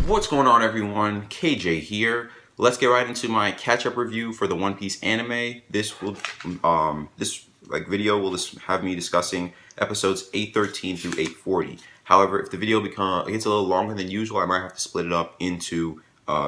What's going on, everyone? KJ here. Let's get right into my catch-up review for the One Piece anime. This video will just have me discussing episodes 813 through 840. However, if the video gets a little longer than usual, I might have to split it up into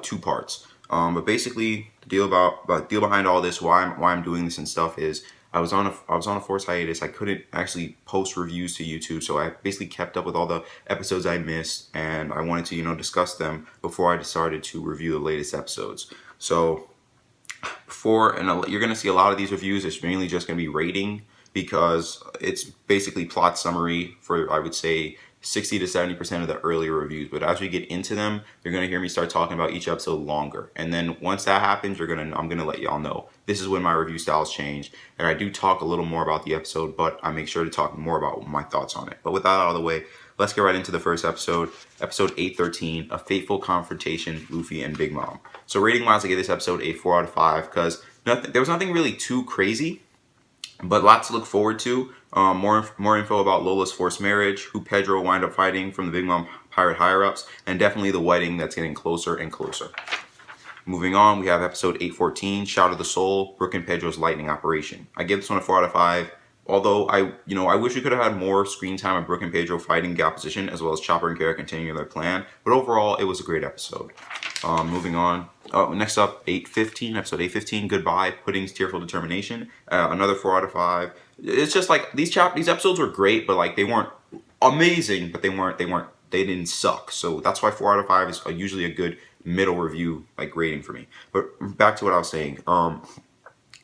two parts. But basically, the deal behind all this, why I'm doing this and stuff is I was on a forced hiatus. I couldn't actually post reviews to YouTube, so I basically kept up with all the episodes I missed, and I wanted to discuss them before I decided to review the latest episodes. So you're gonna see a lot of these reviews. It's mainly just gonna be rating because it's basically plot summary for, I would say, 60 to 70% of the earlier reviews. But as we get into them, you're gonna hear me start talking about each episode longer. And then once that happens, I'm gonna let y'all know. This is when my review styles change. And I do talk a little more about the episode, but I make sure to talk more about my thoughts on it. But with that out of the way, let's get right into the first episode, episode 813, A Fateful Confrontation, Luffy and Big Mom. So rating wise, I give this episode a 4 out of 5 because there was nothing really too crazy, but lots to look forward to. More info about Lola's forced marriage, who Pedro wound up fighting from the Big Mom pirate higher-ups, and definitely the wedding that's getting closer and closer. Moving on, we have episode 814, Shout of the Soul, Brook and Pedro's lightning operation. I give this one a 4 out of 5. Although I wish we could have had more screen time of Brook and Pedro fighting the opposition, as well as Chopper and Kara continuing their plan. But overall, it was a great episode. Moving on. Next up, episode 815, Goodbye, Pudding's Tearful Determination. Another 4 out of 5. It's just like these episodes were great, but like they weren't amazing, but they didn't suck. So that's why 4 out of 5 is usually a good middle review rating for me. But back to what I was saying.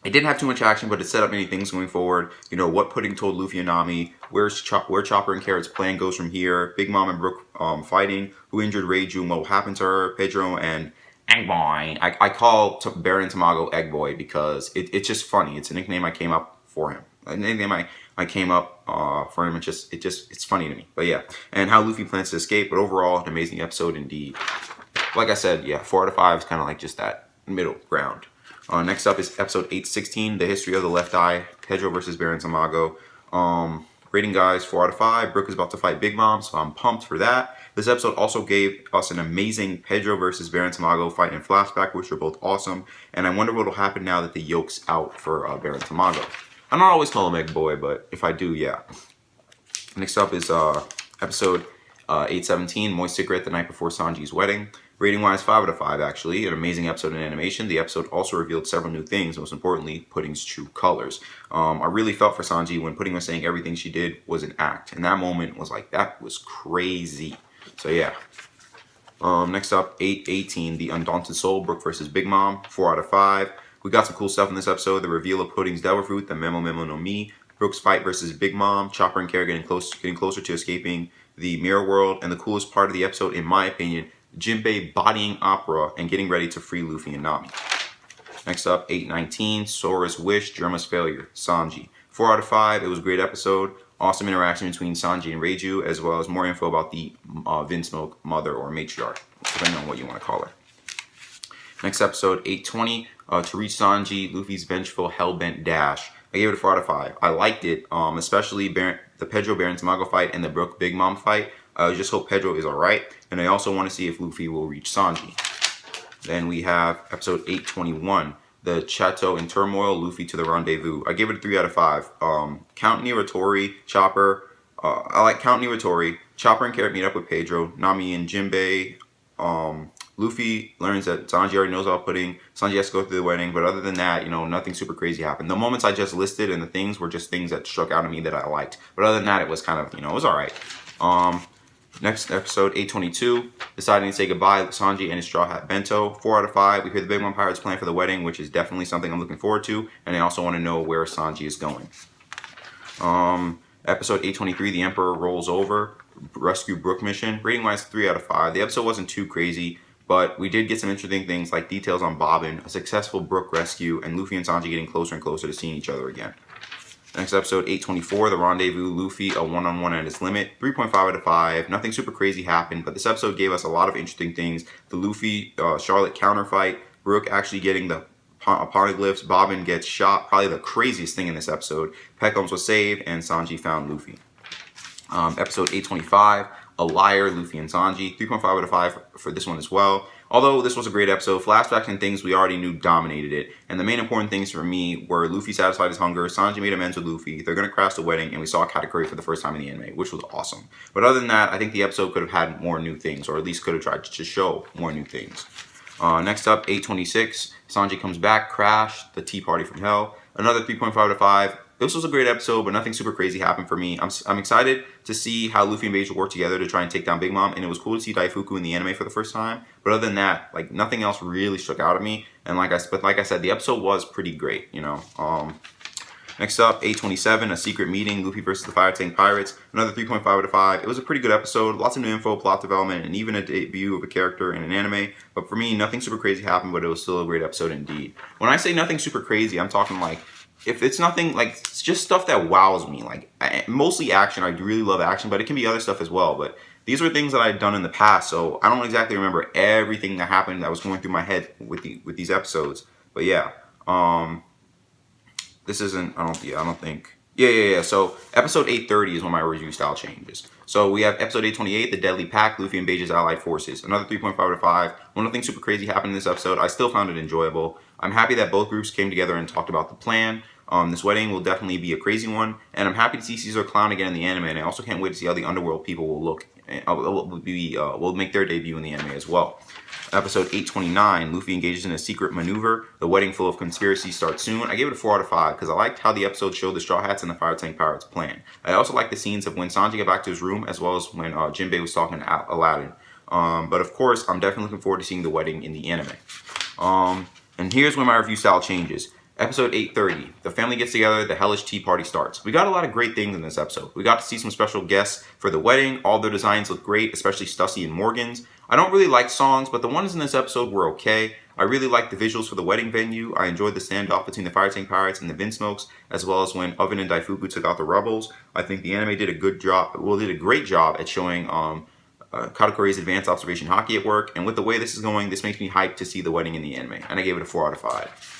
It didn't have too much action, but it set up many things going forward. What Pudding told Luffy and Nami, where Chopper and Carrot's plan goes from here, Big Mom and Brook fighting, who injured Reiju and what will happen to her, Pedro and Egg Boy. I call Baron Tamago Egg Boy because it's just funny. It's a nickname I came up for him. A nickname I came up for him. It's funny to me. But yeah, and how Luffy plans to escape. But overall, an amazing episode indeed. Like I said, yeah, 4 out of 5 is kind of like just that middle ground. Next up is episode 816, The History of the Left Eye, Pedro versus Baron Tamago. Rating guys, 4 out of 5. Brook is about to fight Big Mom, so I'm pumped for that. This episode also gave us an amazing Pedro versus Baron Tamago fight in flashback, which were both awesome. And I wonder what will happen now that the yoke's out for Baron Tamago. I don't always call him Egg Boy, but if I do, yeah. Next up is episode 817, Moist Cigarette the Night Before Sanji's Wedding. Rating wise, 5 out of 5 actually. An amazing episode in animation. The episode also revealed several new things, most importantly, Pudding's true colors. I really felt for Sanji when Pudding was saying everything she did was an act. And that moment was like, that was crazy. So yeah. Next up, 818, The Undaunted Soul, Brook versus Big Mom. 4 out of 5. We got some cool stuff in this episode. The reveal of Pudding's Devil Fruit, the Memo no Mi, Brook's fight versus Big Mom, Chopper and Kara getting closer to escaping the Mirror World, and the coolest part of the episode, in my opinion, Jinbei bodying Opera and getting ready to free Luffy and Nami. Next up, 819, Sora's Wish, Germa's Failure, Sanji. 4 out of 5, it was a great episode. Awesome interaction between Sanji and Reiju, as well as more info about the Vince Milk mother or matriarch, depending on what you want to call her. Next episode, 820, To Reach Sanji, Luffy's Vengeful Hellbent Dash. I gave it a 4 out of 5. I liked it, especially the Pedro Baron Tamago fight and the Brook Big Mom fight. I just hope Pedro is alright, and I also want to see if Luffy will reach Sanji. Then we have episode 821, The Chateau in Turmoil, Luffy to the Rendezvous. I gave it a 3 out of 5. Count Niratori, Chopper. I like Count Niratori. Chopper and Carrot meet up with Pedro, Nami and Jinbei. Luffy learns that Sanji already knows about Pudding. Sanji has to go through the wedding, but other than that, nothing super crazy happened. The moments I just listed and the things were just things that struck out at me that I liked. But other than that, it was kind of, it was alright. Next episode, 822, Deciding to Say Goodbye, Sanji and his Straw Hat Bento. 4 out of 5. We hear the Big Mom Pirates plan for the wedding, which is definitely something I'm looking forward to. And I also want to know where Sanji is going. Episode 823, The Emperor Rolls Over, Rescue Brook Mission. Rating wise, 3 out of 5. The episode wasn't too crazy, but we did get some interesting things like details on Bobbin, a successful Brook rescue, and Luffy and Sanji getting closer and closer to seeing each other again. Next episode, 824, The Rendezvous, Luffy, a one-on-one at his limit. 3.5 out of 5. Nothing super crazy happened, but this episode gave us a lot of interesting things. The Luffy, Charlotte counterfight, Brook actually getting the poneglyphs, Bobbin gets shot, probably the craziest thing in this episode. Peckham's was saved, and Sanji found Luffy. Episode 825, a liar, Luffy and Sanji. 3.5 out of 5 for this one as well. Although this was a great episode, flashbacks and things we already knew dominated it. And the main important things for me were Luffy satisfied his hunger, Sanji made amends with Luffy, they're going to crash the wedding, and we saw Katakuri for the first time in the anime, which was awesome. But other than that, I think the episode could have had more new things, or at least could have tried to show more new things. Next up, 826. Sanji comes back, Crash, the tea party from hell. Another 3.5 out of 5. This was a great episode, but nothing super crazy happened for me. I'm excited to see how Luffy and Beige will work together to try and take down Big Mom, and it was cool to see Daifuku in the anime for the first time. But other than that, like, nothing else really struck out at me. And like I said, the episode was pretty great, you know. Next up, 827, a secret meeting, Luffy versus the Fire Tank Pirates. Another 3.5 out of 5. It was a pretty good episode, lots of new info, plot development, and even a debut of a character in an anime. But for me, nothing super crazy happened, but it was still a great episode indeed. When I say nothing super crazy, I'm talking like, if it's nothing, like, it's just stuff that wows me. Like, mostly action. I really love action, but it can be other stuff as well. But these were things that I'd done in the past, so I don't exactly remember everything that happened that was going through my head with these episodes. But yeah, this isn't, I don't think. Yeah. So episode 830 is when my review style changes. So we have episode 828, The Deadly Pact, Luffy and Beige's Allied Forces. Another 3.5 out of 5. Nothing super crazy happened in this episode. I still found it enjoyable. I'm happy that both groups came together and talked about the plan. This wedding will definitely be a crazy one, and I'm happy to see Caesar Clown again in the anime, and I also can't wait to see how the underworld people will look, will make their debut in the anime as well. Episode 829, Luffy engages in a secret maneuver. The wedding full of conspiracy starts soon. I gave it a 4 out of 5 because I liked how the episode showed the Straw Hats and the Fire Tank Pirates' plan. I also liked the scenes of when Sanji got back to his room, as well as when Jinbei was talking to Aladdin. But of course, I'm definitely looking forward to seeing the wedding in the anime. And here's when my review style changes. Episode 830, the family gets together, the hellish tea party starts. We got a lot of great things in this episode. We got to see some special guests for the wedding. All their designs look great, especially Stussy and Morgan's. I don't really like songs, but the ones in this episode were okay. I really liked the visuals for the wedding venue. I enjoyed the standoff between the Fire Tank Pirates and the Vinsmokes, as well as when Oven and Daifuku took out the rebels. I think the anime did a great job at showing Katakuri's advanced observation hockey at work. And with the way this is going, this makes me hyped to see the wedding in the anime. And I gave it a 4 out of 5.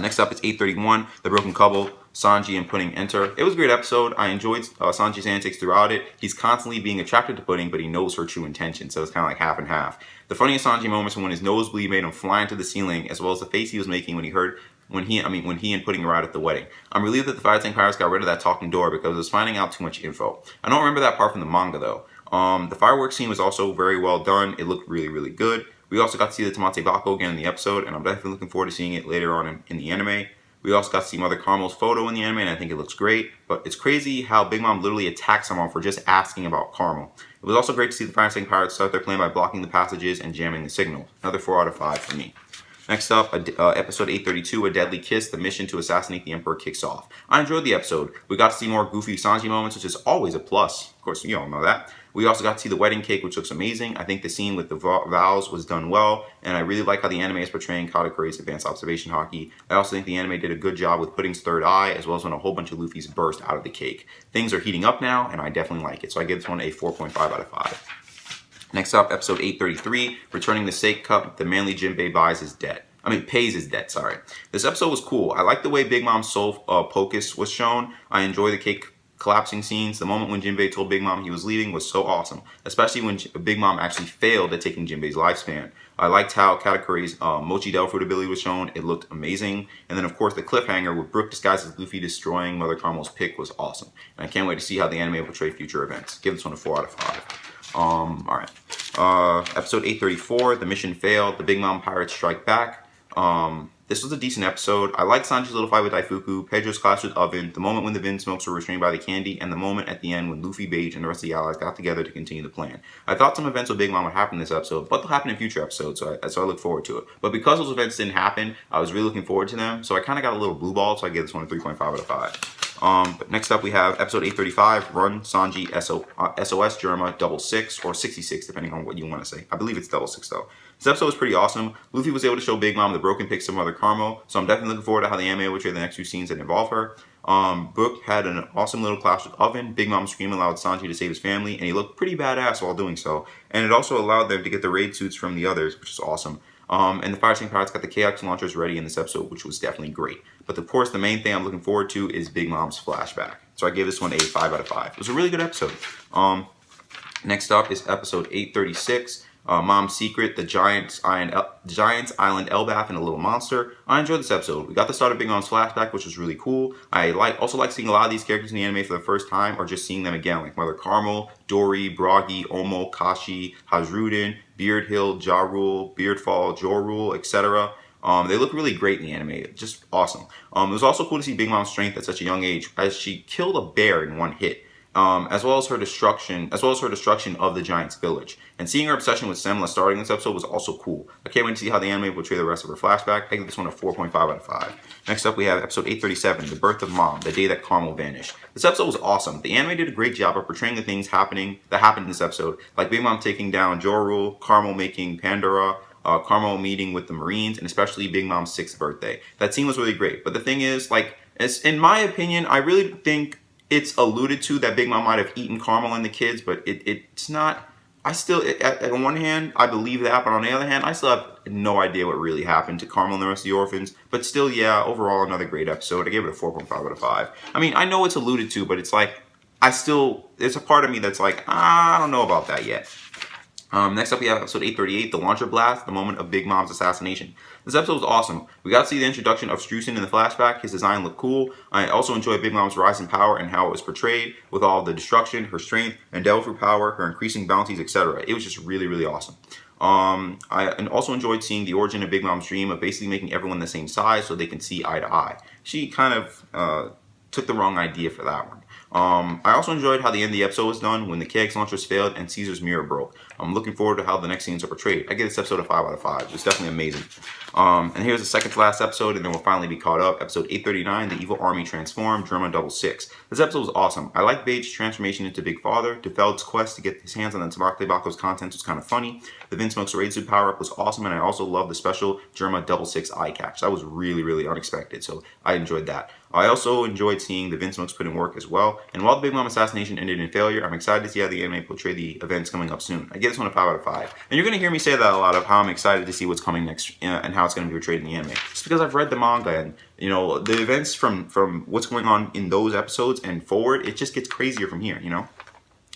Next up, it's 831, The Broken Couple, Sanji and Pudding enter. It was a great episode. I enjoyed Sanji's antics throughout it. He's constantly being attracted to Pudding, but he knows her true intention, so it's kind of like half and half. The funniest Sanji moments were when his nosebleed made him fly into the ceiling, as well as the face he was making when he and Pudding were out at the wedding. I'm relieved that the Fire Tank Pirates got rid of that talking door because it was finding out too much info. I don't remember that part from the manga though. The fireworks scene was also very well done. It looked really, really good. We also got to see the Tamate Bako again in the episode, and I'm definitely looking forward to seeing it later on in the anime. We also got to see Mother Carmel's photo in the anime, and I think it looks great. But it's crazy how Big Mom literally attacked someone for just asking about Carmel. It was also great to see the Fire Tank Pirates start their plan by blocking the passages and jamming the signal. Another 4 out of 5 for me. Next up, episode 832, A Deadly Kiss, the mission to assassinate the Emperor kicks off. I enjoyed the episode. We got to see more goofy Sanji moments, which is always a plus. Of course, you all know that. We also got to see the wedding cake, which looks amazing. I think the scene with the vows was done well, and I really like how the anime is portraying Katakuri's advanced observation hockey. I also think the anime did a good job with Pudding's third eye, as well as when a whole bunch of Luffy's burst out of the cake. Things are heating up now, and I definitely like it, so I give this one a 4.5 out of 5. Next up, episode 833, Returning the Sake Cup, the manly Jinbei pays his debt, sorry. This episode was cool. I like the way Big Mom's soul focus was shown. I enjoy the cake collapsing scenes. The moment when Jinbei told Big Mom he was leaving was so awesome, especially when Big Mom actually failed at taking Jinbei's lifespan. I liked how Katakuri's Mochi Devil Fruit ability was shown. It looked amazing. And then, of course, the cliffhanger with Brook disguised as Luffy destroying Mother Carmel's pick was awesome. And I can't wait to see how the anime will portray future events. Give this one a 4 out of 5. Alright. Episode 834, The Mission Failed. The Big Mom Pirates Strike Back. This was a decent episode. I liked Sanji's little fight with Daifuku, Pedro's clash with Oven, the moment when the Vinsmokes were restrained by the candy, and the moment at the end when Luffy, Beige, and the rest of the allies got together to continue the plan. I thought some events with Big Mom would happen in this episode, but they'll happen in future episodes, so I look forward to it. But because those events didn't happen, I was really looking forward to them, so I kind of got a little blue ball, so I give this one a 3.5 out of 5. But next up we have episode 835, Run, Sanji, SOS, Germa, Double 6, or 66, depending on what you want to say. I believe it's Double 6 though. This episode was pretty awesome. Luffy was able to show Big Mom the broken pics of Mother Carmel, so I'm definitely looking forward to how the anime will portray the next few scenes that involve her. Brook had an awesome little clash with Oven. Big Mom screaming allowed Sanji to save his family, and he looked pretty badass while doing so. And it also allowed them to get the raid suits from the others, which is awesome. And the Fire Tank Pirates got the KX launchers ready in this episode, which was definitely great. But of course, the main thing I'm looking forward to is Big Mom's flashback. So I gave this one a 5 out of 5. It was a really good episode. Next up is episode 836, Mom's Secret, the Giants Island Elbath and a Little Monster. I enjoyed this episode. We got the start of Big Mom's flashback, which was really cool. I also like seeing a lot of these characters in the anime for the first time, or just seeing them again, like Mother Carmel, Dory, Bragi, Omo, Kashi, Hazrudin, Beard Hill, Ja Rule, Beardfall, Jorul, etc. They look really great in the anime, just awesome. It was also cool to see Big Mom's strength at such a young age, as she killed a bear in one hit. As well as her destruction of the Giants' village. And seeing her obsession with Semla starting this episode was also cool. I can't wait to see how the anime will portray the rest of her flashback. I give this one a 4.5 out of 5. Next up, we have episode 837, The Birth of Mom, the day that Carmel vanished. This episode was awesome. The anime did a great job of portraying the things that happened in this episode, like Big Mom taking down Jorul, Carmel making Pandora, Carmel meeting with the Marines, and especially Big Mom's 6th birthday. That scene was really great. But the thing is, in my opinion, I really think it's alluded to that Big Mom might have eaten Carmel and the kids, but it's not. On one hand, I believe that, but on the other hand, I still have no idea what really happened to Carmel and the rest of the orphans. But still, yeah, overall, another great episode. I gave it a 4.5 out of 5. I mean, I know it's alluded to, but it's like, there's a part of me that's like, I don't know about that yet. Next up, we have episode 838, The Launcher Blast, the moment of Big Mom's assassination. This episode was awesome. We got to see the introduction of Streusen in the flashback. His design looked cool. I also enjoyed Big Mom's rise in power and how it was portrayed with all the destruction, her strength, and devil power, her increasing bounties, etc. It was just really, really awesome. I also enjoyed seeing the origin of Big Mom's dream of basically making everyone the same size so they can see eye to eye. She kind of took the wrong idea for that one. I also enjoyed how the end of the episode was done when the KX launchers failed and Caesar's mirror broke. I'm looking forward to how the next scenes are portrayed. I give this episode a 5 out of 5. It's definitely amazing. And here's the second to last episode, and then we'll finally be caught up. Episode 839, The Evil Army Transformed, Drama Double 6. This episode was awesome. I liked Bage's transformation into Big Father. DeFeld's quest to get his hands on the Tamakle Bako's contents was kind of funny. The Vince Smokes Raidsu power-up was awesome, and I also loved the special Germa Double 6 eye catch. That was really, really unexpected, so I enjoyed that. I also enjoyed seeing the Vince Smokes put in work as well. And while the Big Mom assassination ended in failure, I'm excited to see how the anime portray the events coming up soon. I give this one a 5 out of 5. And you're going to hear me say that a lot of how I'm excited to see what's coming next and how it's going to be portrayed in the anime. Just because I've read the manga and, you know, the events from what's going on in those episodes and forward, it just gets crazier from here, you know?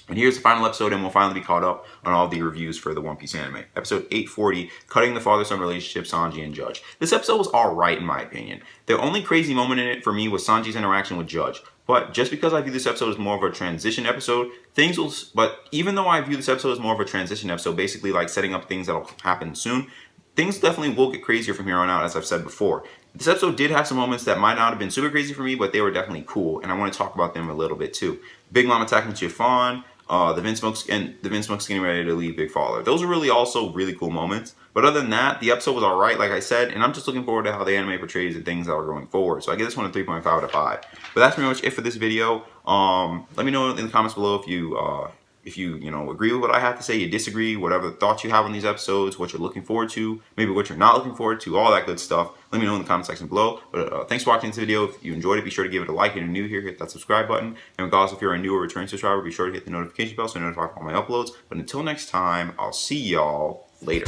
And here's the final episode, and we'll finally be caught up on all the reviews for the One Piece anime. Episode 840, Cutting the Father-Son Relationship, Sanji and Judge. This episode was alright in my opinion. The only crazy moment in it for me was Sanji's interaction with Judge. But just because I view this episode as more of a transition episode, even though I view this episode as more of a transition episode, basically like setting up things that'll happen soon, things definitely will get crazier from here on out, as I've said before. This episode did have some moments that might not have been super crazy for me, but they were definitely cool, and I want to talk about them a little bit too. Big Mom attacking Chiffon, the Vince Smokes getting ready to leave Big Father. Those are really also really cool moments. But other than that, the episode was alright, like I said, and I'm just looking forward to how the anime portrays the things that are going forward. So I give this one a 3.5 out of 5. But that's pretty much it for this video. Let me know in the comments below if you agree with what I have to say, you disagree, whatever thoughts you have on these episodes, what you're looking forward to, maybe what you're not looking forward to, all that good stuff. Let me know in the comment section below. But thanks for watching this video. If you enjoyed it, be sure to give it a like. If you're new here, hit that subscribe button. And regardless if you're a new or returning subscriber, be sure to hit the notification bell so you're notified for all my uploads. But until next time, I'll see y'all later.